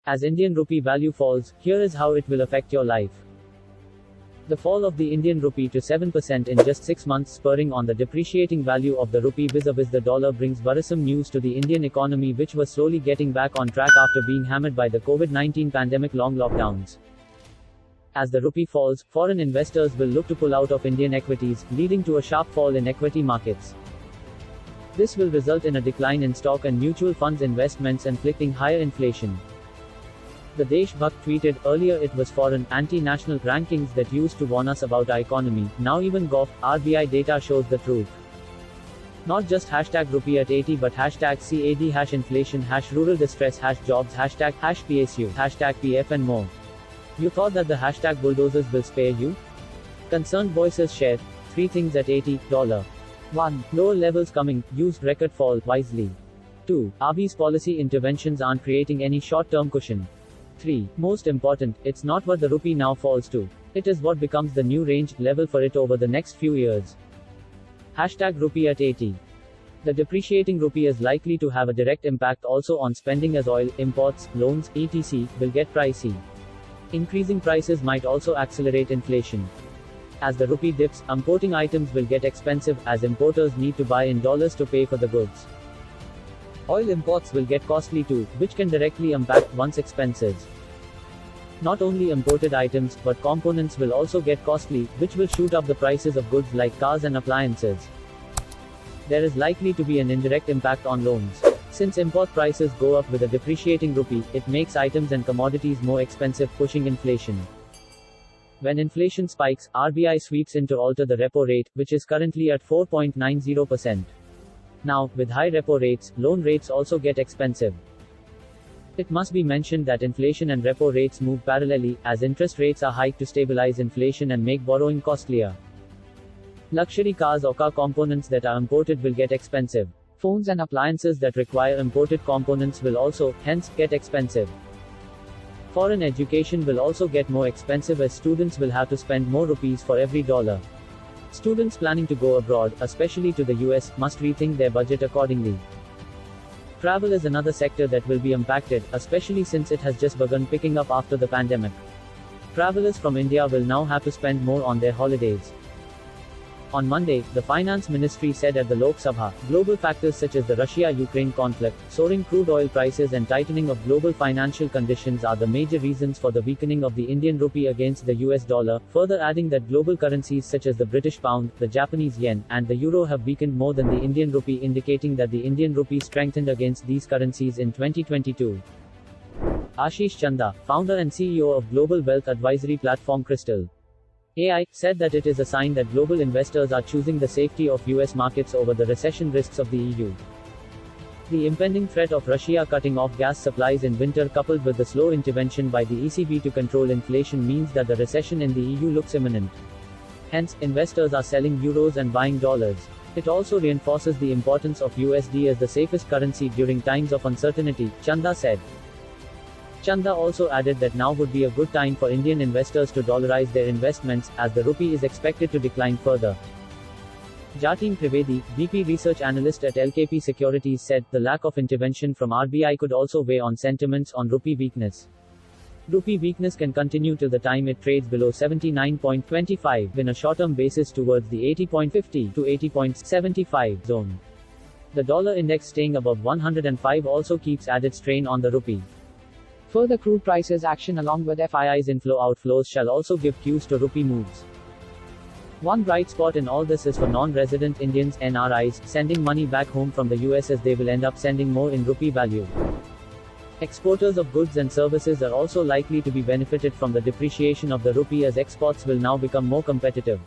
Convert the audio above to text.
As Indian rupee value falls, here is how it will affect your life. The fall of the Indian rupee to 7% in just 6 months, spurring on the depreciating value of the rupee vis-a-vis the dollar, brings worrisome news to the Indian economy, which was slowly getting back on track after being hammered by the COVID-19 pandemic long lockdowns. As the rupee falls, foreign investors will look to pull out of Indian equities, leading to a sharp fall in equity markets. This will result in a decline in stock and mutual funds investments, inflicting higher inflation. The DeshBhakt tweeted, earlier it was foreign, anti-national rankings that used to warn us about our economy, now even Govt, RBI data shows the truth. Not just hashtag rupee at 80 but hashtag CAD #inflation #rural distress #jobs hashtag #PSU hashtag PF and more. You thought that the hashtag bulldozers will spare you? Concerned voices shared 3 things at $80. 1. Lower levels coming, used record fall wisely. 2. RBI's policy interventions aren't creating any short-term cushion. 3. Most important, it's not what the rupee now falls to. It is what becomes the new range level for it over the next few years. Hashtag rupee at 80. The depreciating rupee is likely to have a direct impact also on spending, as oil, imports, loans, etc. will get pricey. Increasing prices might also accelerate inflation. As the rupee dips, importing items will get expensive, as importers need to buy in dollars to pay for the goods. Oil imports will get costly too, which can directly impact one's expenses. Not only imported items, but components will also get costly, which will shoot up the prices of goods like cars and appliances. There is likely to be an indirect impact on loans. Since import prices go up with a depreciating rupee, it makes items and commodities more expensive, pushing inflation. When inflation spikes, RBI sweeps in to alter the repo rate, which is currently at 4.90%. Now, with high repo rates, loan rates also get expensive. It must be mentioned that inflation and repo rates move parallelly, as interest rates are hiked to stabilize inflation and make borrowing costlier. Luxury cars or car components that are imported will get expensive. Phones and appliances that require imported components will also, hence, get expensive. Foreign education will also get more expensive, as students will have to spend more rupees for every dollar. Students planning to go abroad, especially to the US, must rethink their budget accordingly. Travel is another sector that will be impacted, especially since it has just begun picking up after the pandemic. Travelers from India will now have to spend more on their holidays. On Monday, the Finance Ministry said at the Lok Sabha, global factors such as the Russia-Ukraine conflict, soaring crude oil prices and tightening of global financial conditions are the major reasons for the weakening of the Indian rupee against the US dollar, further adding that global currencies such as the British pound, the Japanese yen, and the euro have weakened more than the Indian rupee, indicating that the Indian rupee strengthened against these currencies in 2022. Ashish Chanda, founder and CEO of global wealth advisory platform Crystal AI, said that it is a sign that global investors are choosing the safety of US markets over the recession risks of the EU. The impending threat of Russia cutting off gas supplies in winter, coupled with the slow intervention by the ECB to control inflation, means that the recession in the EU looks imminent. Hence, investors are selling euros and buying dollars. It also reinforces the importance of USD as the safest currency during times of uncertainty, Chanda said. Chanda also added that now would be a good time for Indian investors to dollarize their investments, as the rupee is expected to decline further. Jatin Trivedi, VP Research Analyst at LKP Securities, said, the lack of intervention from RBI could also weigh on sentiments on rupee weakness. Rupee weakness can continue till the time it trades below 79.25 in a short-term basis towards the 80.50 to 80.75 zone. The dollar index staying above 105 also keeps added strain on the rupee. Further crude prices action along with FII's inflow-outflows shall also give cues to rupee moves. One bright spot in all this is for non-resident Indians, NRIs, sending money back home from the US, as they will end up sending more in rupee value. Exporters of goods and services are also likely to be benefited from the depreciation of the rupee, as exports will now become more competitive.